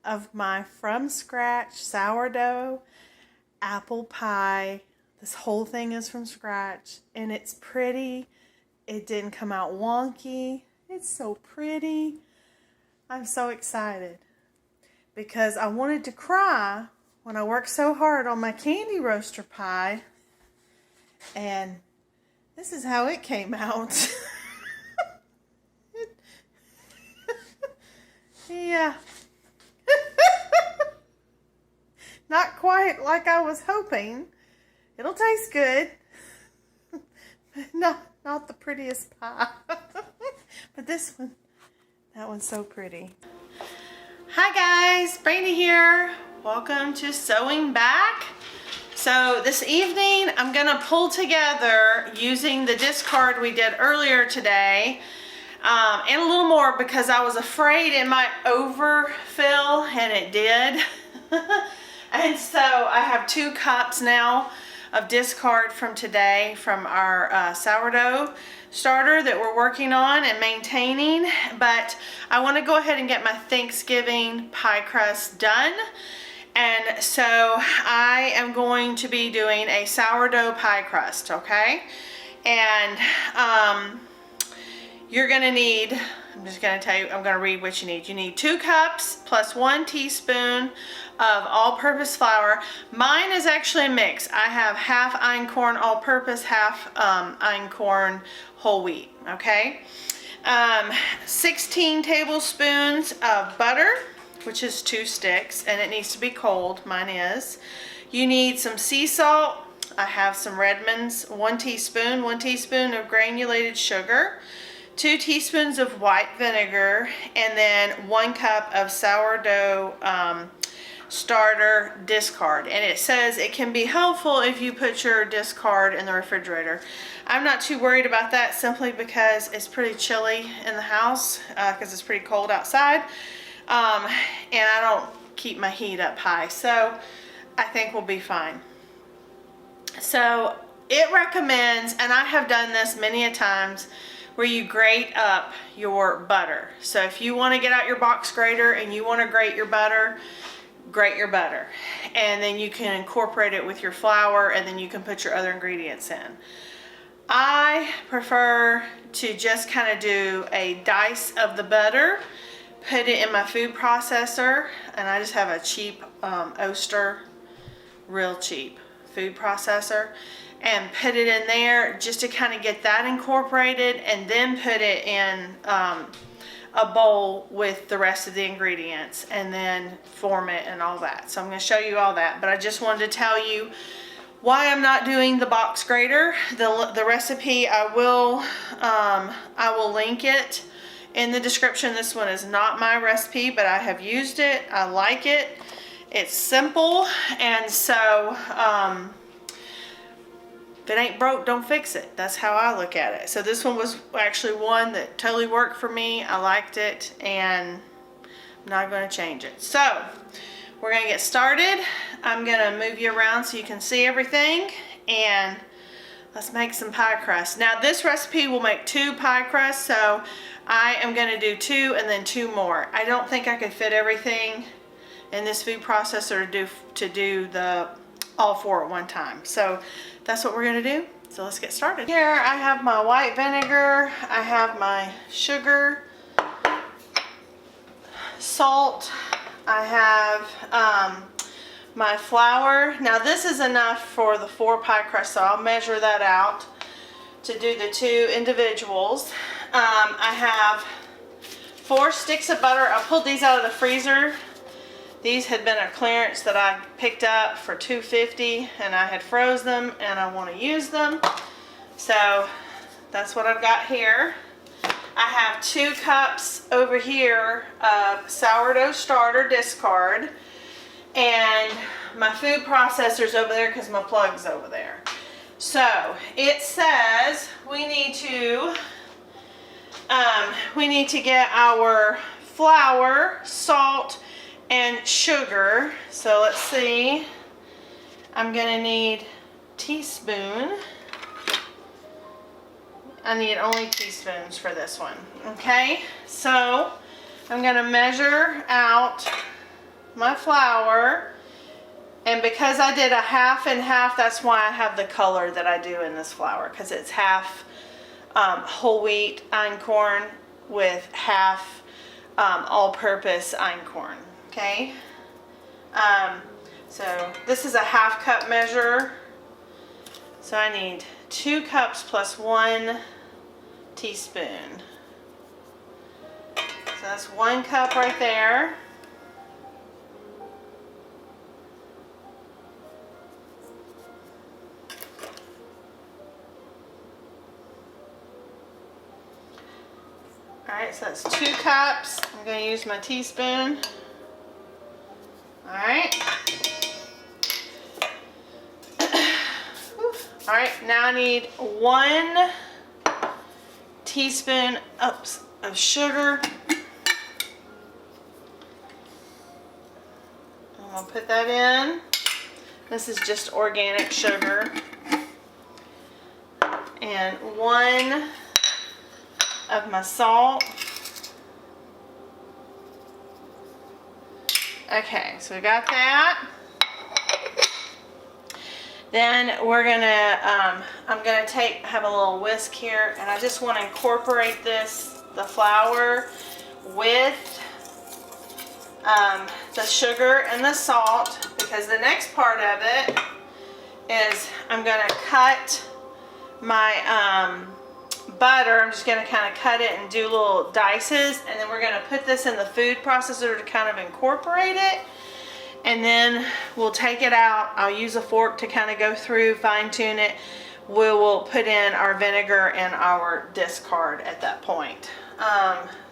of my from scratch sourdough apple pie. This whole thing is from scratch and it's pretty. It didn't come out wonky. It's so pretty. I'm so excited because I wanted to cry when I worked so hard on my candy roaster pie, and this is how it came out. Yeah. Not quite like I was hoping. It'll taste good. Not the prettiest pie. But this one, that one's so pretty. Hi guys, Brandy here. Welcome to Sewing Back. So this evening I'm gonna pull together using the discard we did earlier today, and a little more because I was afraid it might overfill, and it did. And so I have 2 cups now of discard from today from our sourdough starter that we're working on and maintaining. But I want to go ahead and get my Thanksgiving pie crust done. And so I am going to be doing a sourdough pie crust, okay? And you're gonna need, I'm just gonna tell you, I'm gonna read what you need. You need 2 cups plus 1 teaspoon of all-purpose flour. Mine is actually a mix. I have half einkorn all-purpose, half einkorn whole wheat, okay? 16 tablespoons of butter, which is 2 sticks, and it needs to be cold, mine is. You need some sea salt. I have some Redmond's, 1 teaspoon of granulated sugar, 2 teaspoons of white vinegar, and then 1 cup of sourdough starter discard. And it says it can be helpful if you put your discard in the refrigerator. I'm not too worried about that simply because it's pretty chilly in the house because it's pretty cold outside. And I don't keep my heat up high, so I think we'll be fine. So it recommends, and I have done this many a times, where you grate up your butter. So if you want to get out your box grater and you want to grate your butter, and then you can incorporate it with your flour, and then you can put your other ingredients in. I prefer to just kind of do a dice of the butter, put it in my food processor, and I just have a cheap Oster, real cheap food processor, and put it in there just to kind of get that incorporated, and then put it in a bowl with the rest of the ingredients, and then form it and all that. So I'm going to show you all that, but I just wanted to tell you why I'm not doing the box grater. The recipe, I will link it in the description. This one is not my recipe, but I have used it. I like it. It's simple, and so if it ain't broke, don't fix it. That's how I look at it. So this one was actually one that totally worked for me. I liked it, and I'm not going to change it. So we're going to get started. I'm going to move you around so you can see everything, and let's make some pie crust. Now this recipe will make 2 pie crusts, so I am going to do 2 and then 2 more. I don't think I could fit everything in this food processor to do the all 4 at one time. So that's what we're going to do. So let's get started. Here I have my white vinegar, I have my sugar, salt, I have my flour. Now this is enough for the 4 pie crusts, so I'll measure that out to do the 2 individuals. I have 4 sticks of butter. I pulled these out of the freezer. These had been a clearance that I picked up for $2.50, and I had froze them and I want to use them. So that's what I've got here. I have 2 cups over here of sourdough starter discard, and my food processor's over there because my plug's over there. So it says we need to get our flour, salt, and sugar. So let's see, I'm gonna need teaspoon. I need only teaspoons for this one. Okay, so I'm gonna measure out my flour. And because I did a half and half, that's why I have the color that I do in this flour, because it's half whole wheat einkorn with half all-purpose einkorn. Okay. So this is a half cup measure. So I need 2 cups plus 1 teaspoon. So that's 1 cup right there. Alright, so that's 2 cups. I'm going to use my teaspoon. Alright. Alright, now I need 1 teaspoon of sugar. I'm going to put that in. This is just organic sugar. And 1 of my salt. Okay, so we got that. Then we're gonna, I'm gonna have a little whisk here, and I just want to incorporate the flour with the sugar and the salt, because the next part of it is I'm gonna cut my butter. I'm just going to kind of cut it and do little dices, and then we're going to put this in the food processor to kind of incorporate it, and then we'll take it out. I'll use a fork to kind of go through, fine tune it. We will put in our vinegar and our discard at that point.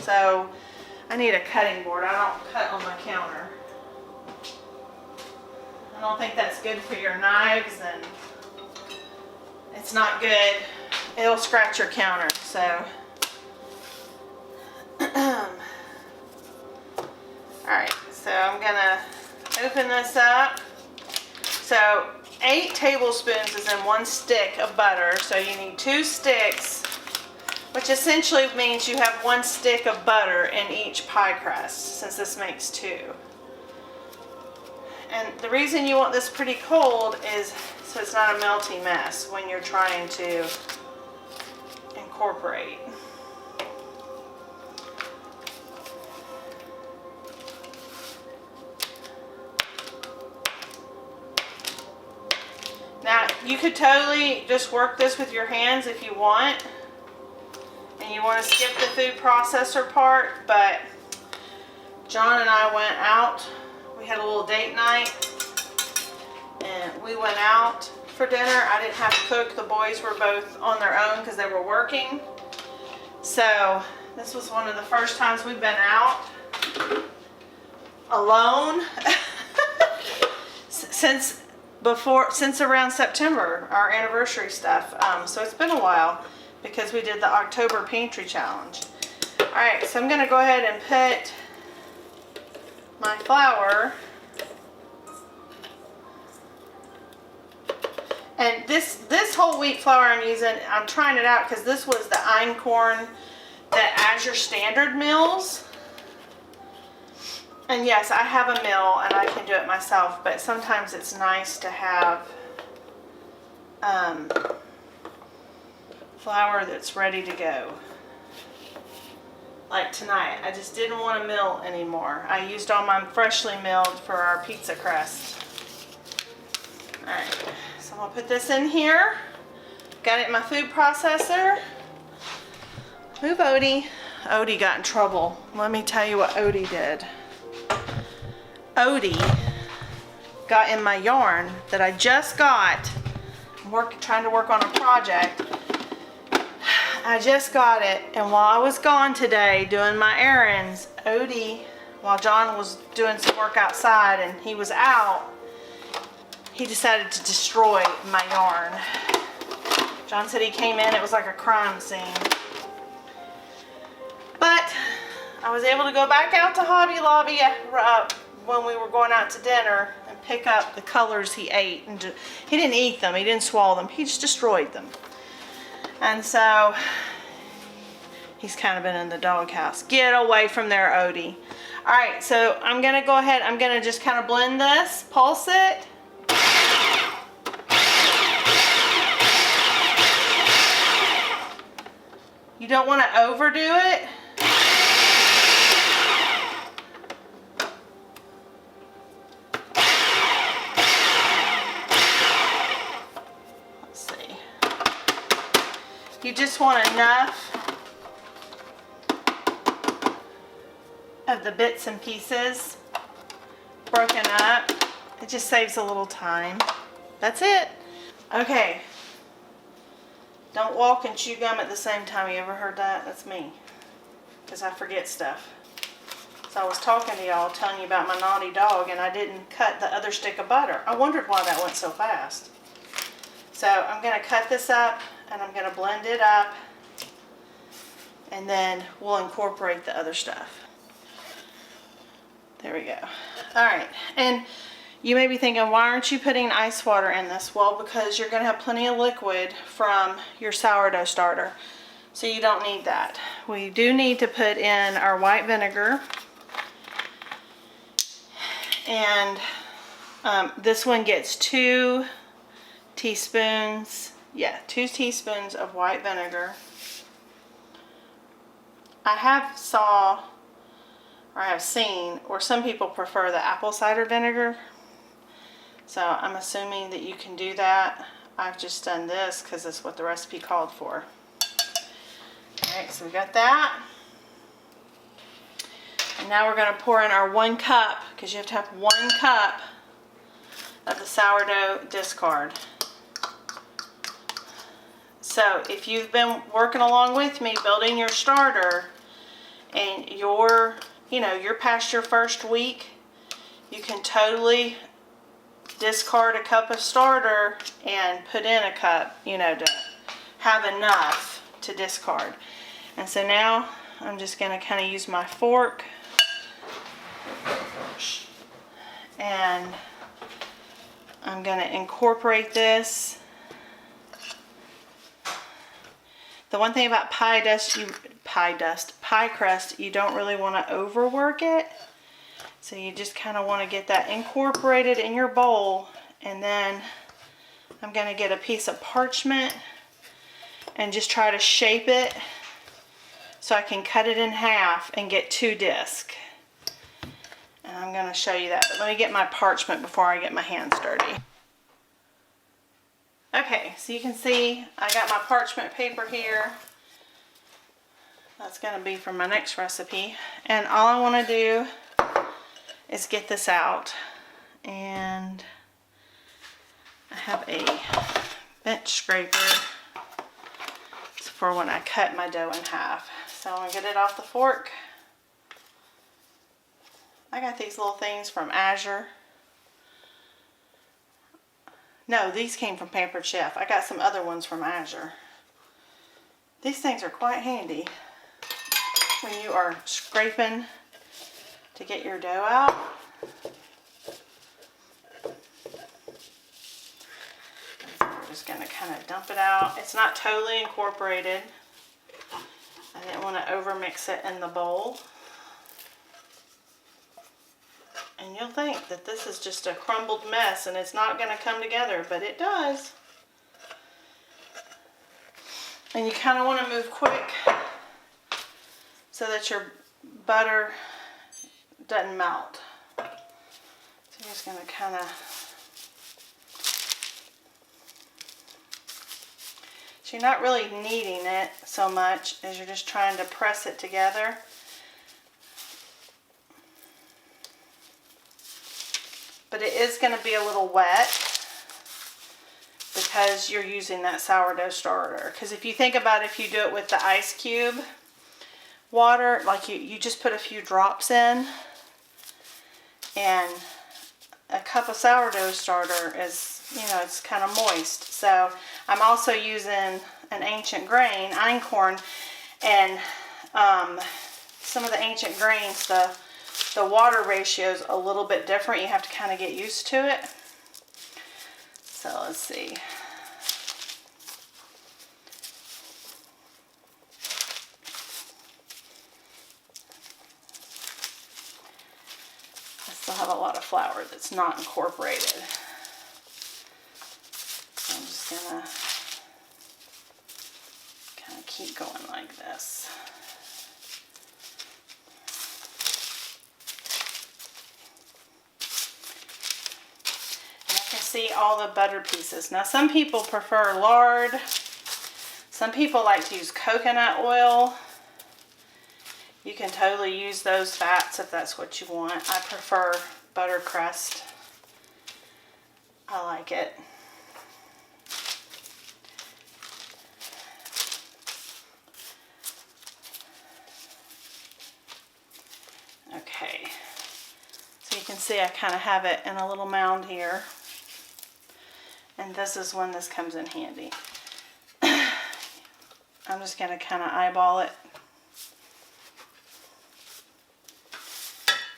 So I need a cutting board. I don't cut on my counter. I don't think that's good for your knives, and it's not good. It'll scratch your counter, so. Alright, so I'm gonna open this up. So 8 tablespoons is in 1 stick of butter, so you need 2 sticks, which essentially means you have 1 stick of butter in each pie crust, since this makes 2. And the reason you want this pretty cold is so it's not a melty mess when you're trying to incorporate. Now you could totally just work this with your hands if you want, and you want to skip the food processor part, but John and I went out. We had a little date night, and we went out for dinner. I didn't have to cook. The boys were both on their own because they were working. So this was one of the first times we've been out alone since around September, our anniversary stuff. So it's been a while because we did the October pantry challenge. All right, so I'm going to go ahead and put my flour. And this whole wheat flour I'm using, I'm trying it out because this was the einkorn that Azure Standard mills. And yes, I have a mill and I can do it myself, but sometimes it's nice to have flour that's ready to go. Like tonight, I just didn't want to mill anymore. I used all my freshly milled for our pizza crust. Alright, so I'm going to put this in here. Got it in my food processor. Move Odie. Odie got in trouble. Let me tell you what Odie did. Odie got in my yarn that I just got. I'm trying to work on a project. I just got it, and while I was gone today doing my errands, Odie, while John was doing some work outside and he was out, he decided to destroy my yarn. John said he came in, it was like a crime scene. But I was able to go back out to Hobby Lobby when we were going out to dinner and pick up the colors he ate. And he didn't eat them, he didn't swallow them, he just destroyed them. And so he's kind of been in the doghouse. Get away from there, Odie. All right, so I'm gonna go ahead, I'm gonna just kind of blend this, pulse it. You don't want to overdo it. Let's see. You just want enough of the bits and pieces broken up. It just saves a little time. That's it. Okay. Don't walk and chew gum at the same time. You ever heard that? That's me. Because I forget stuff. So I was talking to y'all, telling you about my naughty dog, and I didn't cut the other stick of butter. I wondered why that went so fast. So I'm going to cut this up, and I'm going to blend it up, and then we'll incorporate the other stuff. There we go. All right. And you may be thinking, why aren't you putting ice water in this? Well, because you're going to have plenty of liquid from your sourdough starter. So you don't need that. We do need to put in our white vinegar. And this one gets 2 teaspoons. Yeah, 2 teaspoons of white vinegar. I have seen, or some people prefer the apple cider vinegar. So I'm assuming that you can do that. I've just done this because that's what the recipe called for. Alright, so we got that. And now we're going to pour in our 1 cup, because you have to have 1 cup of the sourdough discard. So if you've been working along with me building your starter and you're past your first week, you can totally discard a cup of starter and put in a cup, to have enough to discard. And so now I'm just going to kind of use my fork and I'm going to incorporate this. The one thing about pie crust, you don't really want to overwork it. So you just kind of want to get that incorporated in your bowl, and then I'm going to get a piece of parchment and just try to shape it so I can cut it in half and get 2 discs. And I'm going to show you that, but let me get my parchment before I get my hands dirty. Okay, so you can see I got my parchment paper here. That's going to be for my next recipe. And all I want to do is get this out, and I have a bench scraper for when I cut my dough in half. So I'm going to get it off the fork. I got these little things from Azure. No, these came from Pampered Chef. I got some other ones from Azure. These things are quite handy when you are scraping to get your dough out. We're just going to kind of dump it out. It's not totally incorporated. I didn't want to overmix it in the bowl. And you'll think that this is just a crumbled mess and it's not going to come together, but it does. And you kind of want to move quick so that your butter doesn't melt. So you're just going to kind of, so you're not really kneading it so much as you're just trying to press it together. But it is going to be a little wet because you're using that sourdough starter. Because if you think about it, if you do it with the ice cube water, like you just put a few drops in, and a cup of sourdough starter is, it's kind of moist. So I'm also using an ancient grain, einkorn, and some of the ancient grains, the water ratio is a little bit different. You have to kind of get used to it. So let's see. lot of flour that's not incorporated. So I'm just gonna kind of keep going like this. See all the butter pieces. Now some people prefer lard. Some people like to use coconut oil. You can totally use those fats if that's what you want. I prefer butter crust. I like it. Okay. So you can see I kind of have it in a little mound here. And this is when this comes in handy. I'm just going to kind of eyeball it.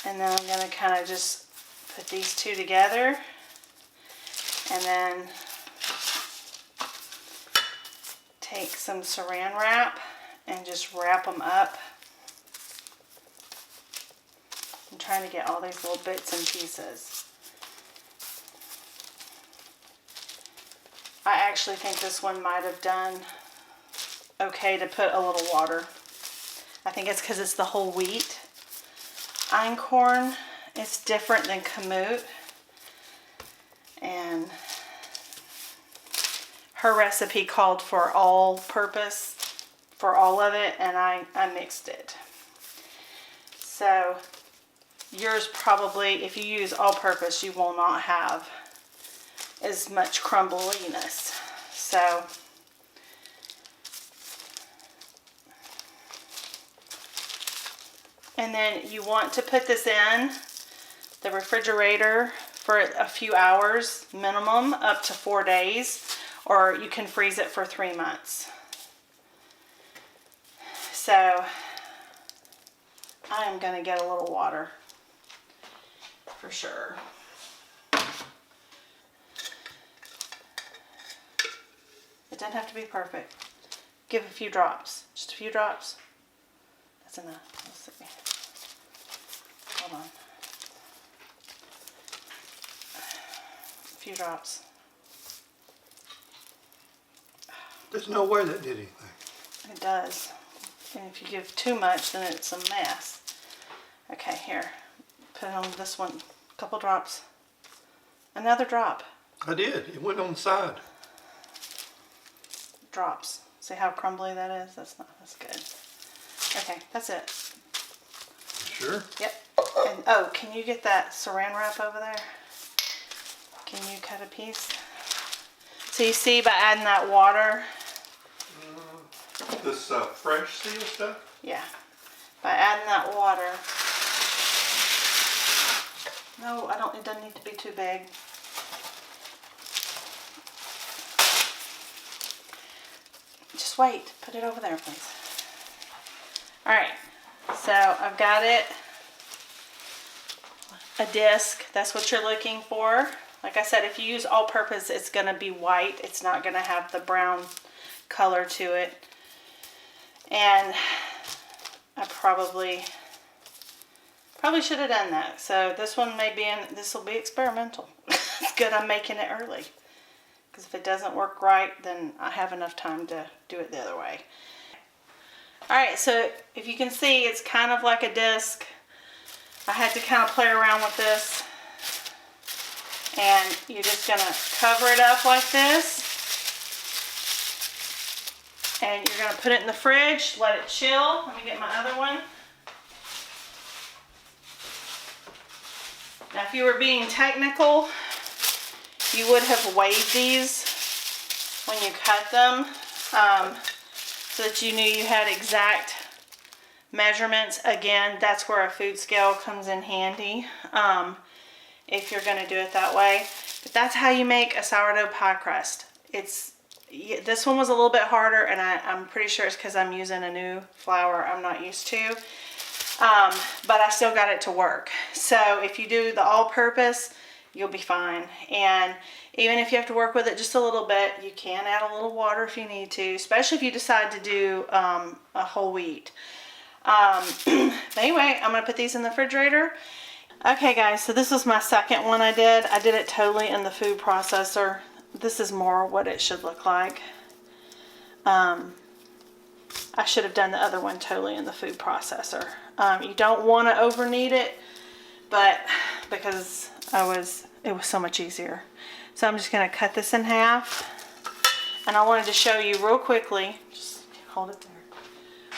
And then I'm going to kind of just put these two together. And then take some saran wrap and just wrap them up. I'm trying to get all these little bits and pieces. I actually think this one might have done okay to put a little water. I think it's because it's the whole wheat. Einkorn is different than kamut. And her recipe called for all purpose for all of it, and I mixed it. So yours probably, if you use all purpose, you will not have as much crumbliness. So and then you want to put this in the refrigerator for a few hours minimum, up to 4 days, or you can freeze it for 3 months. So I am going to get a little water for sure. It doesn't have to be perfect. Give a few drops. Just a few drops. That's enough. Let's see. Hold on. A few drops. There's no way that did anything. It does. And if you give too much, then it's a mess. Okay, here. Put it on this one. A couple drops. Another drop. I did. It went on the side. Drops. See how crumbly that is? That's good. Okay, that's it. Sure. Yep. And oh, can you get that saran wrap over there? Can you cut a piece? So you see by adding that water. This fresh seal stuff? Yeah. By adding that water. No, I don't. It doesn't need to be too big. Just wait. Put it over there, please. Alright. So I've got it. A disc. That's what you're looking for. Like I said, if you use all-purpose, it's going to be white. It's not going to have the brown color to it. And I probably should have done that. So this one may be in. This will be experimental. It's good I'm making it early. Because if it doesn't work right, then I have enough time to do it the other way. Alright, so if you can see, it's kind of like a disc. I had to kind of play around with this. And you're just going to cover it up like this. And you're going to put it in the fridge, let it chill. Let me get my other one. Now if you were being technical, you would have weighed these when you cut them, so that you knew you had exact measurements. Again, that's where a food scale comes in handy, if you're going to do it that way. But that's how you make a sourdough pie crust. This one was a little bit harder, and I'm pretty sure it's because I'm using a new flour I'm not used to. But I still got it to work. So if you do the all-purpose, you'll be fine. And even if you have to work with it just a little bit, you can add a little water if you need to, especially if you decide to do a whole wheat. But anyway, I'm going to put these in the refrigerator. Okay guys, so this was my second one I did. I did it totally in the food processor. This is more what it should look like. I should have done the other one totally in the food processor. You don't want to over knead it, but because it was so much easier. So I'm just going to cut this in half. And I wanted to show you real quickly, just hold it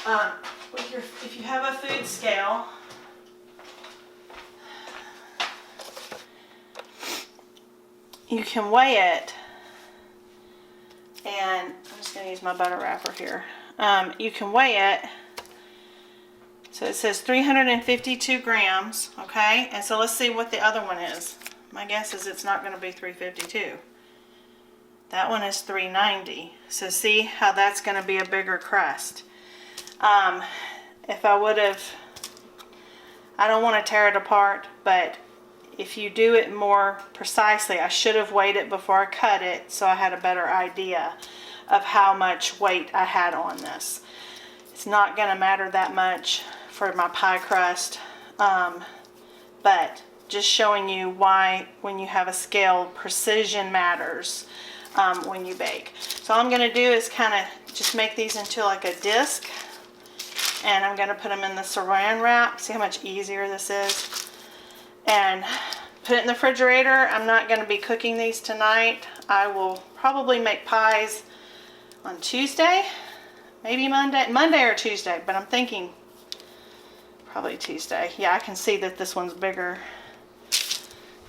there. If you have a food scale, you can weigh it, and I'm just going to use my butter wrapper here. You can weigh it, so it says 352 grams, okay? And so let's see what the other one is. My guess is it's not going to be 352. That one is 390. So see how that's going to be a bigger crust. If I would have, I don't want to tear it apart, but if you do it more precisely, I should have weighed it before I cut it so I had a better idea of how much weight I had on this. It's not going to matter that much for my pie crust, but just showing you why when you have a scale, precision matters when you bake. So all I'm going to do is kind of just make these into like a disc, and I'm going to put them in the saran wrap. See how much easier this is? And put it in the refrigerator. I'm not going to be cooking these tonight. I will probably make pies on Tuesday, maybe Monday or Tuesday, but I'm thinking probably Tuesday. Yeah, I can see that this one's bigger,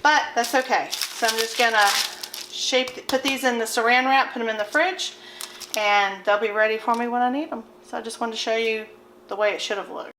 but that's okay. So I'm just going to put these in the saran wrap, put them in the fridge, and they'll be ready for me when I need them. So I just wanted to show you the way it should have looked.